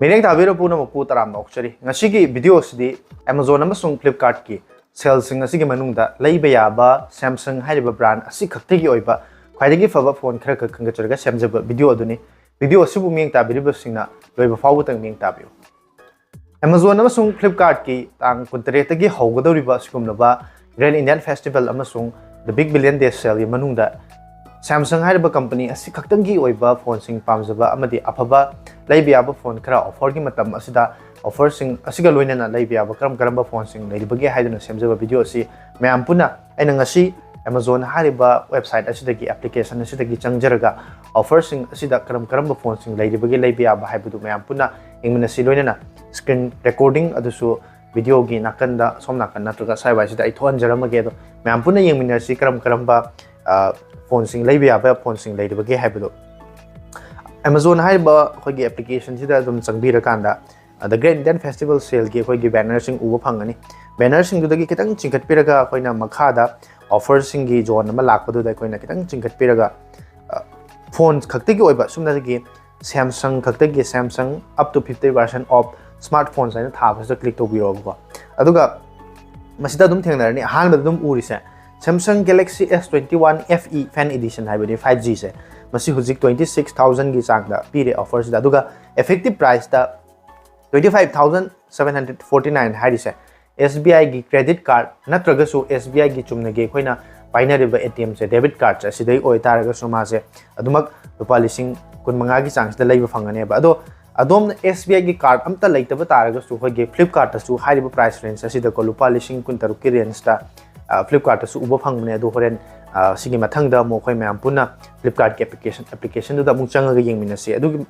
Meaning Tavira Puna Putaram Nokchari, Nashiki videos the Amazon Amazon Flipkart ki, sales in Nasiki Manunda, Laybayaba, Samsung Hariba brand, Sikaki Oiba, quite a gift of a phone cracker Kangaturga Samjab video Duni, video Subu Ming Tabi Sina, Loiba Forward and Ming Tabu. Amazon Amazon Flipkart ki, Tang Kuntaretagi Hogodo Riba Skumnova, Grand Indian Festival Amazon, the Big Billion Day Sale Manunda. Samsung Hariba Company Asikaktangi Oiba phone sing Pamzaba Amadi Apaba Laybiaba phone Kara offer Matam asida offer sing Asiga loinana Laybiaba Karamba phone sing Ladybagi Hidden Semjaba video si Mayampuna Enangasi Amazon Hariba website Asidaki application Asidaki Changjaraga offer sing Asida Karamba phone sing Ladybagi Laybiaba Hibudu Mayampuna Ingmanasi loinana screen recording adusu video gi nakanda somnakan natuga saiba sida ithon jaramagedo Mayampuna Yingminasi Karamba phone sing Laybiaba phone sing Ladybagi Hibudu Amazon Haiba Hogi application Sida Dum Sangbira Kanda the Great Indian Festival Sale Gi Hogi banner sing Uba Pangani banner sing Dudagi Kitang Chinkat Piraga Hoina Makada offer singi John Malakadu da Koina Kitang Chinkat Piraga phones Kaktigi Oiba Sumnagi Samsung Kaktagi Samsung up to 50% of smartphones and tabs to click to Biroga Aduga Masida Dum Tangarni Hanbadum Urisa Samsung Galaxy S21 FE Fan Edition Hybrid 5G se masi huzik 26,000 gi changda pire offers da duga effective price da 25,749 harise SBI gi credit card natraga su SBI gi chumna ge khoina binary ATM se debit card se sidai oi taraga su ma se adumak rupa lising kun manga gi changs da leiba phangane ba ado adom SBI gi card amta leitaba taraga su hoge Flipkart su high price range asida ko rupa lising kun taruk ki range da Flipkart su uba phangmane adu horen sigi mathangda mo khoi mayam puna Flipkart ki application du da mung changa ga yengmina se adu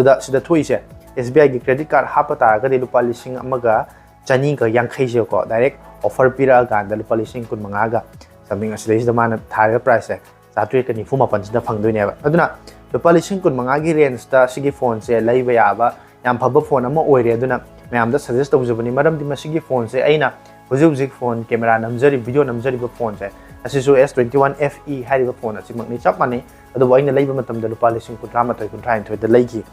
da sida thoi se SBI gi credit card hapa ta ga de lupa lising amaga chani ga yangkhai je ko direct offer pira ga da lupa lising kun manga ga something asida da mana thar price se satri ka ni fu mapan da phangdoi ne ba aduna lupa lising kun manga gi range da sigi phone se laiba ya ba yam phaba phone ama oire aduna mayam da suggest tawjabani maram di masigi phone se aina Huzik phone camera namjari video namjari phone se asisu S21 FE hariba phone asi makni chap mani adu aina leiba matam da lupa lising kutra matoi kuntra in thoi da leigi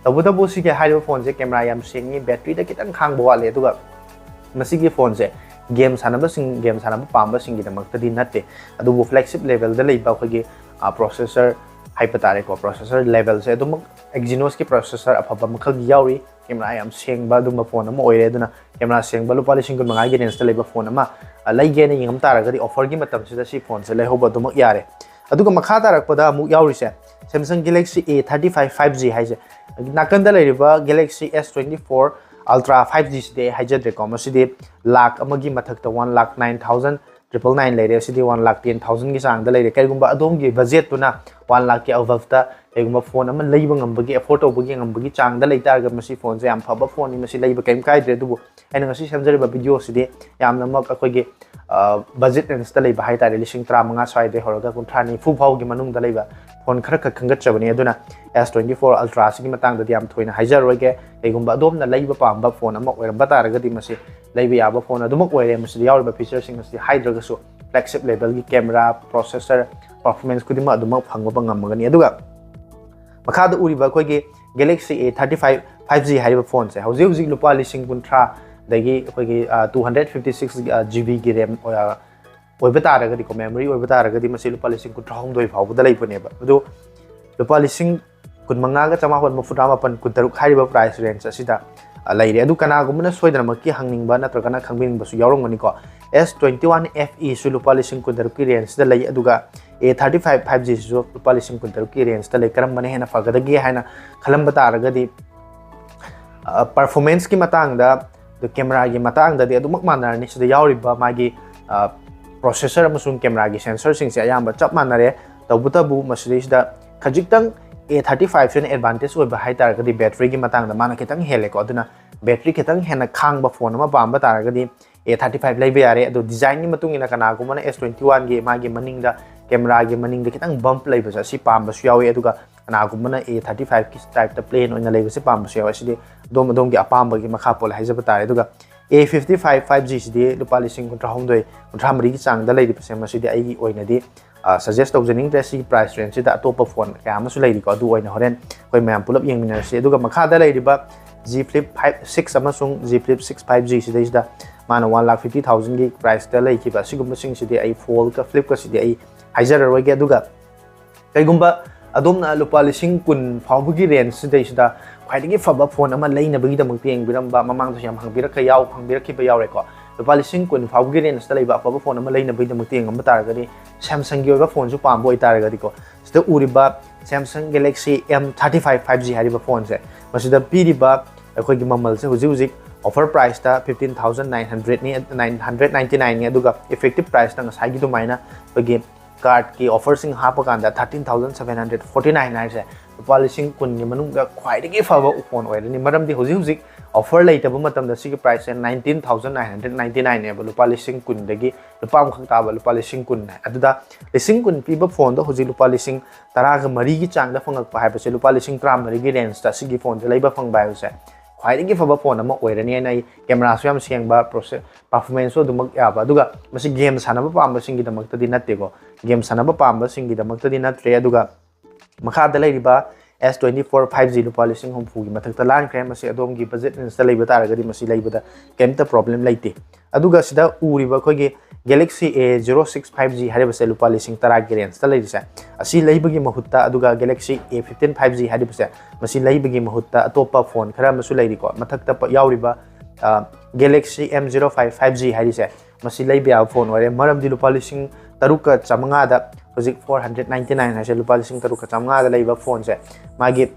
tabuda bo si ke hariba phone se camera yam sengi battery da kitang khang bo wale aduga masigi phone se game sanaba pamba sing gi damakta di natte adu bo flagship level da leiba khogi processor hypertare ko processor level se adu Exynos ki processor apaba makhal yauri camera yam sengba dum phone ama oire aduna camera sengba lupa lising kun manga gi range da leiba phone ama laige ne yingam tara gadi offer gi matam sida si phone se lehoba dum yare aduga makha tarak pada mu yauri se Samsung Galaxy A35 5G haise nakanda leiriba Galaxy S24 Ultra 5G side haijadre ko masidi lakh amagi mathakta 1,09,999 leire sidi 1,10,000 gi sang da leire kaigumba adom gi budget tuna 1 lakh ki above ta egumba phone ama leiba ngambagi afford tobagi ngambagi chang da leitar ga masi phone se am phaba phone ni masi leiba kaim kai dre dubu aina ngasi samjariba video sidi yamna mak akogi budget and sta leiba hai tare lising 35 swai de horoga kunthani fu phau gi manung da leiba phone khara kha khangat chabani aduna S24 Ultra sigi matang da yam thoina haijar roge egumba adom na leiba pamba phone ama oiramba tar ga di masi leiba yaba phone adumak oire masi yauriba features sing masi hydra ga su flagship level gi camera processor performance kudima adumak phangba ngamagani aduga Makada uriba koigi Galaxy A35 5G hariba phone se hauji hauji lupa lising kuntra dagi koigi 256 GB gi RAM oiba taraga di ko memory oiba taraga di masi lupa lising kuntra hongdoi phau da leipane ba adu lupa lising kun manga ga chama hon mafuta mapan kun taruk hariba price range asida laire adu kana gumna soidana makki hangning ba natra kana khangbin basu yaurong mani ko S21 FE su lupa lising kun taruk ki range da lai aduga A35 5G su lupa lising kun taruk ki range da lai karam bane hena fagadagi haina khalam bata aragadi performance ki matang da the camera gi matang da de adu mak manar ni sida yauri ba magi processor amasung camera gi sensor sing se ayamba chap manare tabuta bu masri da khajiktang A35 sen advantage oiba hai taragadi battery gi matang da mana kitang hele ko aduna battery kitang hena khang ba phone ma bamba taragadi A35 leibe yare adu design ni matung ina kana ko mana S21 gi magi maning da camera gi maning da kitang bump leiba sa si pamba su yawi aduga kana ko mana A35 ki type ta plain oina leiba si pamba su yawi si dom dom gi apamba gi makha pol hai jaba tare aduga A55 5G si de lupa lising kontra hongdoi kontra mari gi chang da leidi pase ma si de ai oina di suggest tawjaning da si price range da top phone kaya ma su leidi ko adu oina horen koi mayam pulap yeng minar si aduga makha da leidi ba G Flip 6 amasung G Flip 6 5G sidayda mana 1,50,000 gi price ta lay kiba sigumba sing sidi ai fold ka flip ka sidi ai haijar roige aduga kaigumba adomna lupa lising kun fawbugi range sidayda khwaidagi faba phone ama leina bagi da mangteng biramba mamang yam hangbira ka yaw hangbira ki ba yaw re ko lupa lising kun fawbugi range ta leiba faba phone ama leina bagi da mangteng am tar gadi Samsung gi oiba phone su pam boi tar gadi ko sida uriba Samsung Galaxy M35 5G hariba phone se masida piriba akhoi gi mamal se huji offer price ta 15,900 ni 999 ni aduga effective price ta ngasai gi dumaina bagi card ki offer sing hapa kanda 13,749 hai se lupa kun ni manung ga khwaidagi faba phone oire ni maram di huji offer later matam da sigi price 19,999 ne lupa kun dagi lupa khang ta lupa kun aduda kun piba phone da huji lupa taraga mari gi chang da phangak pa hai se lupa 30 gi range ta sigi phone da leiba phang bai se khwaidagi faba phone ama oire ni nai camera su yam siangba process performance so dumak ya ba duga masi game sanaba pamba singi damak ta di natte go game sanaba pamba singi damak ta di natre aduga makha da leiba S24 5G lupa humpu gi mathak ta lan kre masi adom gi budget install leiba tar gadi masi leiba da kemta problem leite aduga sida uriba khoi gi Galaxy A06 5G hariba se lupa 10 gi range ta leise asi leiba gi mahutta aduga Galaxy A15 5G hariba se masi leiba gi mahutta atopa phone khara masu leiri ko mathak ta yauriba Galaxy M05 5G harise masi leiba phone ore maram di lupa 3 chamanga da Hozik 499 hai se lupa 3 chamanga da leiba phone se magi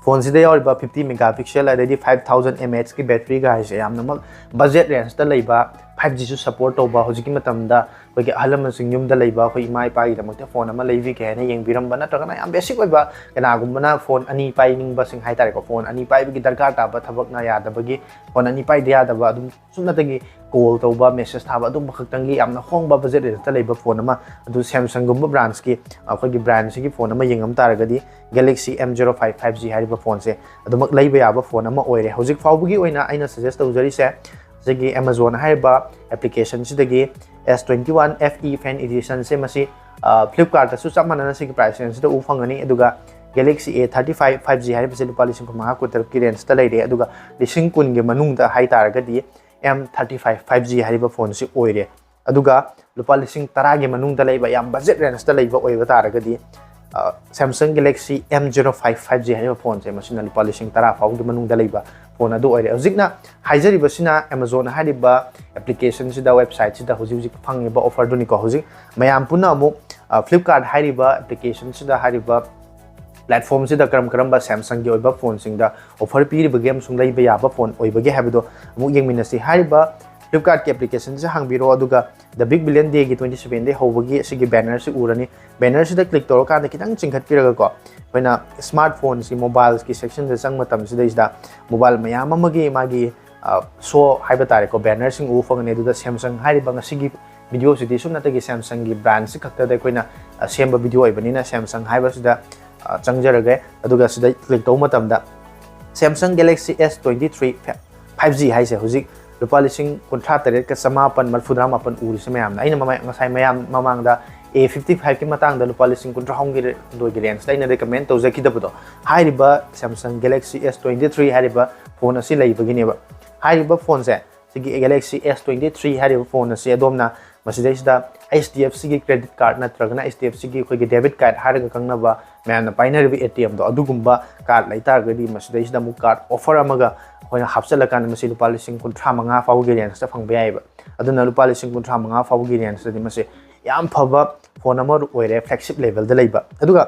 phone sida yauriba 50 megapixel adedi 5000 mAh ki battery ga hai se yamna budget range ta leiba 5G su support toba hojiki matamda kogi alam singyum da leiba koi mai pai da makta phone ama leivi ke na yeng biram bana tagana am basic oiba kana gumbana phone ani pai ning ba sing hai tare ko phone ani pai gi darkar ta ba thabak na ya da bagi phone ani pai dia da ba adum sumna tagi call toba message thaba adum baktangi amna hong ba budget ta leiba phone ama adu Samsung gumba brands ki kogi brand sigi phone ama yengam tar gadi Galaxy M05 5G hai ba phone se adumak leiba ya ba phone ama oire hojik fawbugi oina aina suggest tawjari se Segi Amazon haiba application sidagi S21 FE Fan Edition se masi Flipkart su chamana sigi price range da ufangani aduga Galaxy A35 5G haiba se lupa 5,000 ki range ta leire aduga 10,000 ge manung da hai taragadi M35 5G haiba phone si oire aduga lupa 10,000 ge manung da leiba yam budget range ta leiba oiba taragadi Samsung Galaxy M05 5G haiba phone se masina lupa 10,000 faw ge manung da leiba phone adu oire hojikna haijari basina Amazon hariba application sida website sida hojik phangiba offer duni ko hojik mayam puna amu Flipkart hariba application sida hariba platform sida karam ba Samsung gi oiba phone singda offer piriba game sung leiba ya ba phone oiba ge habido amu yengminasi hariba Flipkart ki application se hangbiro aduga the big billion day gi 27 day hobagi sigi banner se urani banner sida click toro ka kitang chingkhat piraga ko paina smartphone si mobiles ki section de sang matam sida isda mobile mayam amagi magi so haiba tare ko banner sing u fang ne du da Samsung hari bang sigi video sidi sumna tagi Samsung gi brand si khakta da koina semba video ibani na Samsung haiba sida changjaraga aduga sida click to matam da Samsung Galaxy S23 5G haise hojik lupa 53 ka samapan malfudra mapan uri se mayamna aina ngasai mayam mamangda A55 ki matang da lupa 53 gi do gi range laina recommend to zaki da budo hariba Samsung Galaxy S23 hariba phone asi leiba gi neba hariba phone se sigi Galaxy S23 hariba phone asi adomna masidai HDFC ki credit card natragana HDFC ki khoi gi debit card haraga kangnaba mayamna painaribi ATM do adugumba card laita gadi masidai da mu card offer amaga hoina hapsala kan masi lupa 35 faw gi range ta phangba yaiba aduna lupa 35 faw gi range di masi yam phaba phone amar oire flagship level da leiba aduga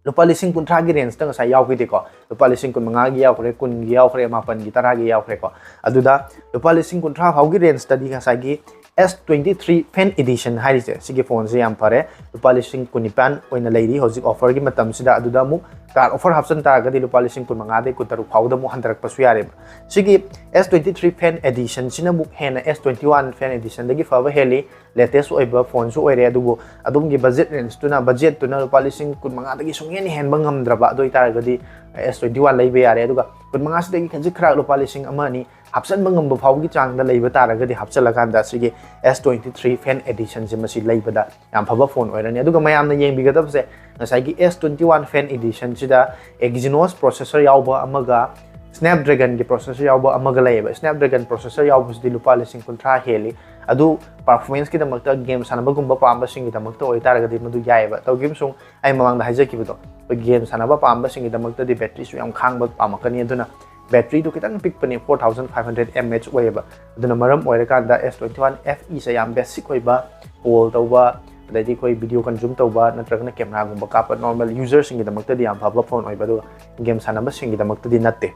lupa 50 gi range ta ngasai yaw gi de ko lupa 50 gi yaw khore kun gi yaw khore mapan gi tara gi yaw khore ko aduda lupa 50 faw gi range ta di ngasai gi S23 Fan Edition harise sigi phone se yam pare lupa 19 oina leiri hojik offer gi matam sida aduda mu car offer hapsan ta gadi lupa 15 de kutaru phawda mu handarak pasu yare sigi S23 Fan Edition sina mu hena S21 Fan Edition dagi fawa heli latest oiba phone su oire adugo adum gi budget range tuna budget tuna lupa 15 dagi sungen hen bangam draba doi tar gadi S21 leibe yare aduga 15 dagi khaji khra lupa 1 hapsan bangam bu phawgi chang da leiba tar gadi hapsala kan da sigi S23 Fan Edition se masi leiba da yam phaba phone oirani aduga mayam na yeng bigadab se ngasai gi S21 Fan Edition sida Exynos processor yauba amaga Snapdragon की processor यावबा अमगा लैबा Snapdragon processor यावबसदि लुपा लिसिंग कुंथ्रा heli अदु performance की दमकता game सानबगुंबा पामबसिंग की दमकता ओइतारगदि मदु यायबा तौगिम सुं आई ममांग हाइजकिबदो game सानबा पामबसिंग की दमकता दि battery सु याम खांगबा पामकनी अदुना battery दु कितंग पिकपनी 4500 mAh ओइबा अदुना मरम ओइरकांदा S21 FE से याम बेसिक ओइबा कॉल तौबा अदि कोई वीडियो कंज्यूम तौबा नत्रगना कैमरा गुंबा कापा नॉर्मल यूजर सिंग की दमकता दि याम फबा फोन ओइबा दु गेम सानबसिंग की दमकता दि नत्ते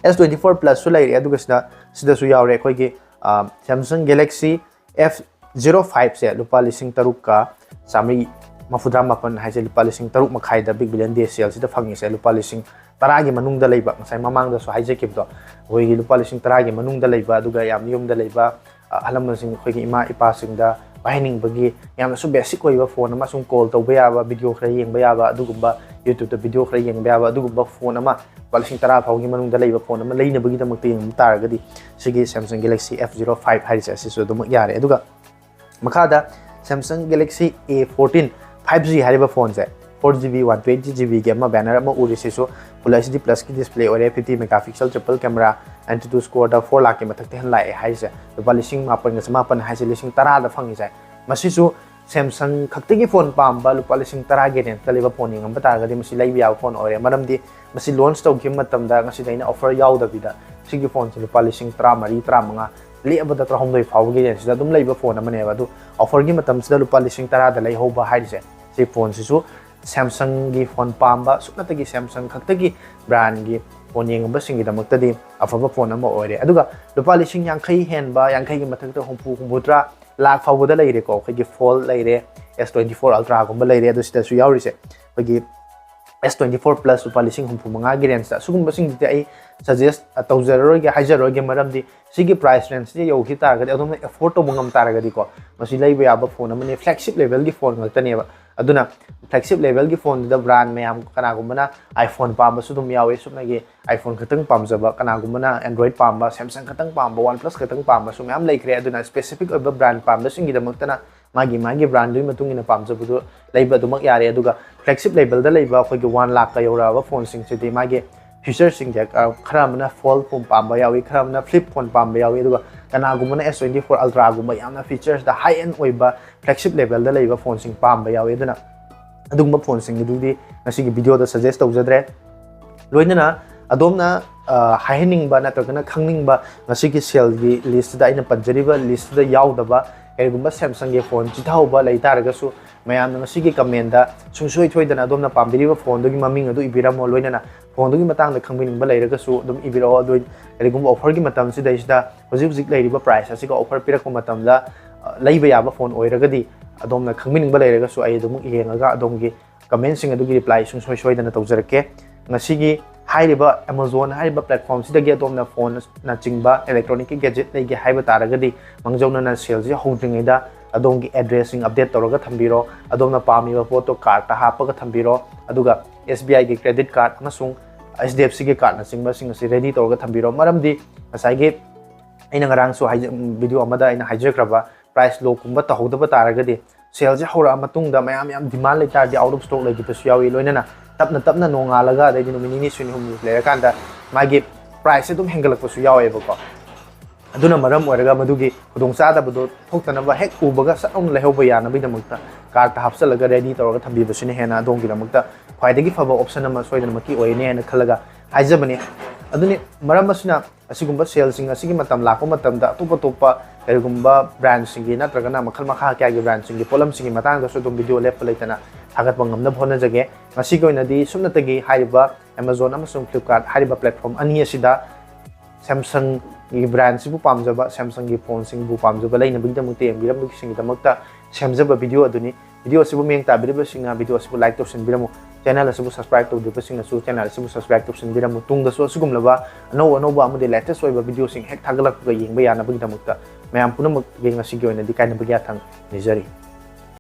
S24 Plus सु लैरे अदुगा सिदा सु यावरे कोई की Samsung Galaxy F05 से लुपा लिसिंग तरुक का सामरी मफुद्रा मापन हाइसे लुपा लिसिंग तरुक मखाई the big billion day sale सिदा फंगी से लुपा लिसिंग तरा की मनुंग द लैबा ngसाई ममांग द सु हाइजे किबदो होई की लुपा लिसिंग तरा की मनुंग the लैबा अदुगा yam yum the लैबा Halam सिंग खोई की इमा इपा सिंग द बाइनिंग बगी याम सु बेसिक ओइबा फोन अमा सुम कॉल तौबा याबा वीडियो खरा येंबा याबा अदुगुंबा YouTube द वीडियो खरा येंबा याबा अदुगुंबा फोन अमा लिसिंग तरा फाउगी मनुंग द लैबा फोन अमा लैनबगी दमक येंब तारगदि सिगी Samsung Galaxy F05 हाइसे सिसु दम यारे अदुगा मखादा Samsung Galaxy A14 5G हारिबा फोन से 4GB 120GB के बैनर उरीसीसु फुल HD प्लस की डिस्प्ले और 50 मेगापिक्सल ट्रिपल कैमरा एंटीट्यूड स्कोर 4 लाख के मथक हन लाए हाइसे लुपा लिसिंग मापन समापन हाइसे लिसिंग तरा द फंगी जाय मसिसु Samsung खक्तगी फोन पाम्बा लुपा लिसिंग तरा के रेंज तलेबा फोन यंग बतारगदि मसि लैबि याव फोन और मरमदि मसि लॉन्च तौखि मतमदा ngasi दैना ऑफर यावदबिदा सिगी फोन से लुपा लिसिंग तरा मरी तरा मंगा लेबदा तरा हमदोय फावगी रेंज दा दुम लैबा फोन अमनेबा दु ऑफर की मतम से लुपा लिसिंग तरा द लै होबा हाइसे सि फोन सिसु Samsung की फोन पाम्बा सुनतगी Samsung खक्तगी ब्रांड की फोन येंगबसिंग दमक्तदि अफबा फोन अमा ओइरे अदुगा लुपा लिसिंग यांखै हेनबा यांखै की मथकता हुंपु हुंबुत्रा लाख फावबदा लैरे को खैगी फोल लैरे S24 Ultra गुंबा लैरे अदु सिदासु यावरिसे खैगी S24 Plus लुपा लिसिंग हुंपु मंगा की रेंज दा सुगुंबसिंग दि आई सजेस्ट तौजरोगे हाइजरोगे मरमदि सिगी प्राइस रेंज दि यौखि तारगदि अदुम एफोर्ड तो मंगम तारगदि को मसि लैबा याबा फोन अमने फ्लैगशिप लेवल की फोन गतनेबा अदुना फ्लैगशिप लेवल की फोन द ब्रांड में हम कनागुमना iPhone पाम्बा सुदुम यावे सुमगे iPhone खतंग पामजबा कनागुमना Android पाम्बा Samsung खतंग पाम्बा OnePlus खतंग पाम्बा सुम याम लैखरे अदुना स्पेसिफिक ओब ब्रांड पाम्बा सिंगी दमक्तना मागी ब्रांड दुई मतुंगिना पामजबदु लैबा दुमक यारे अदुगा फ्लैगशिप लेवल द लैबा खोगी 1 लाख का योराबा फोन सिंग सिदि मागे फीचर सिंग जे खरामना फोल्ड फोन पाम्बा यावे खरामना फ्लिप फोन पाम्बा यावे अदुगा कनागुमना S24 Ultra गुमा यामना फीचर्स द हाई एंड ओइबा फ्लैगशिप लेवल द लैबा फोन सिंग पाम्बा यावे अदुना अदुगुम्बा फोन सिंग दुदी ngasi वीडियो द सजेस्ट तौजद्रे लोइनना अदोमना हाइनिंगबा नत्रगना खंगनिंगबा ngasi की सेल की लिस्ट दा इन पंजरीबा लिस्ट दा यावदबा एगुम्बा Samsung के फोन चिथाउबा लैतारगसु मयाम ngasi की कमेंट दा सुंसोय थोइदना अदोमना पामबिरिबा फोन दुगी ममिंग अदु इबिरामो लोइनना फोन दुगी मतंग दा खंगबिनिंगबा लैरगसु अदुम इबिरो अदु एगुम्बा ऑफर की मतम सि दैसदा हुजिक लैरिबा प्राइस असिका ऑफर पिरकु मतमदा लैबा याबा फोन ओइरगदी अदोमना खंगबिनिंगबा लैरगसु आई अदुम येंगा अदोमगी कमेंट सिंग अदुगी रिप्लाई सुंसोय सोइदना तौजरके ngasi हाइरिबा Amazon हाइरिबा प्लेटफॉर्म सिदगी अदोमना फोन ना चिंगबा इलेक्ट्रॉनिक की गैजेट लेगे हाइबा तारगदी मंगजौना सेल जे होद्रिङैदा अदोमगी एड्रेसिंग अपडेट तौरगा थंबिरो अदोमना पामिबा फोटो कार्ड ता हापगा थंबिरो अदुगा SBI की क्रेडिट कार्ड अमसुंग HDFC के कार्ड ना चिंगबा सिंग से ready तौरगा थंबिरो मरमदी ngsaige aina ngarang su video amada aina haijakraba price low kumba tahodaba taragadi sale से हौरा मतुंगदा मयाम याम डिमांड लेतारदि आउट ऑफ स्टॉक लेगिबसु यावी लोइनना तपना नोंगालगा दैदि नुमिनि सुनि हुम लेरकांदा मागी प्राइस से तुम हेंगलकपसु यावेबको अदुना मरम ओरगा मदुगी खुदोंचादबदो थोक्तनबा हेक उबगा सतौन लेहौबा यानबैदमक्ता कार्ड हापसलगा रेडी तौरगा थंबिबसुनि हेना दोंगिदमक्ता ख्वाइदगी फबा ऑप्शन अमा सोइदनमकी ओइने हेना खलगा हाइजबने अदुनि मरम असुना असिगुम्बा सेलसिंग असिगी मतम लाको मतमदा अतोप तोपा करिगुम्बा ब्रांड सिंगी नत्रगना मखल मखा क्यागी ब्रांड सिंगी पोलम सिंगी मतंग दसु दुम वीडियो लेप लेतना थागत बंगमना फोन जगे ngasi कोइनदी सुमनतगी हाइबा Amazon अमसुंग Flipkart हाइबा प्लेटफॉर्म अनि असिदा Samsung की ब्रांड सिबु पामजबा Samsung की फोन सिंगबु पामजबा लैनबगिदमक्ता एमबिरम सिंगदमक्ता सेमजबा वीडियो अदुनि वीडियो सिबु मेंग ताबिरबा सिंगा वीडियो सिबु लाइक तोसिनबिरमु चैनल सिबु सब्सक्राइब तौदिबा सिंगसु चैनल सिबु सब्सक्राइब तोसिनबिरमु तुंगदसु सुगुमलबा अनौ अमदे लेटेस्ट ओइबा वीडियो सिंग हेक थागलकगा येंबा यानबगिदमक्ता मयाम पुनमक गेंगसिगी ओइनदी काइनबगिया थंग निजरी।